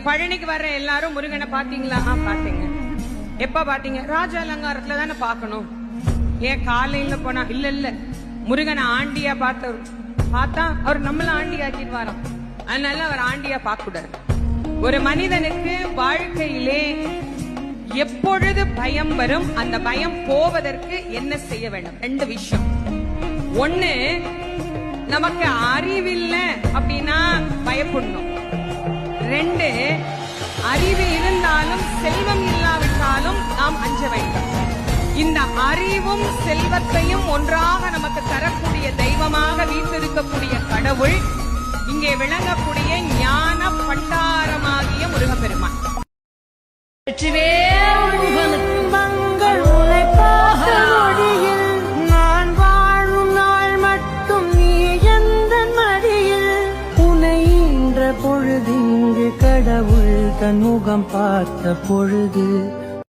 பழனிக்கு வர்ற எல்லாரும் முருகனை பாத்தீங்களா? பாத்தீங்க. எப்ப பாத்தீங்க? ராஜ அலங்காரத்துல தானே பாக்கணும். ஏன் காலையில போனா? இல்ல முருகனை ஆண்டியா பார்த்தா அவர் நம்மள ஆண்டி ஆக்கிடுவாராம். அதனால அவர் ஆண்டியா பார்க்க கூடாது. ஒரு மனிதனுக்கு வாழ்க்கையிலே எப்பொழுது பயம் வரும், அந்த பயம் போவதற்கு என்ன செய்ய வேண்டும்? 2 விஷயம். ஒண்ணு, நமக்கு அறிவில்லை அப்படின்னா பயப்படணும். 2, அறிவு இருந்தாலும் செல்வம் இல்லாவிட்டாலும் நாம் அஞ்ச வேண்டும். இந்த அறிவும் செல்வத்தையும் ஒன்றாக நமக்கு தரக்கூடிய தெய்வமாக வீற்றிருக்கக்கூடிய கடவுள், இங்கே விளங்கக்கூடிய ஞான பண்டாரமாகிய முருகப்பெருமான். நான் வாழும் நாள் மட்டும் நீ எந்த மடியில், புனைகின்ற பொழுது இங்கு கடவுள் தன் முகம் பார்த்த பொழுது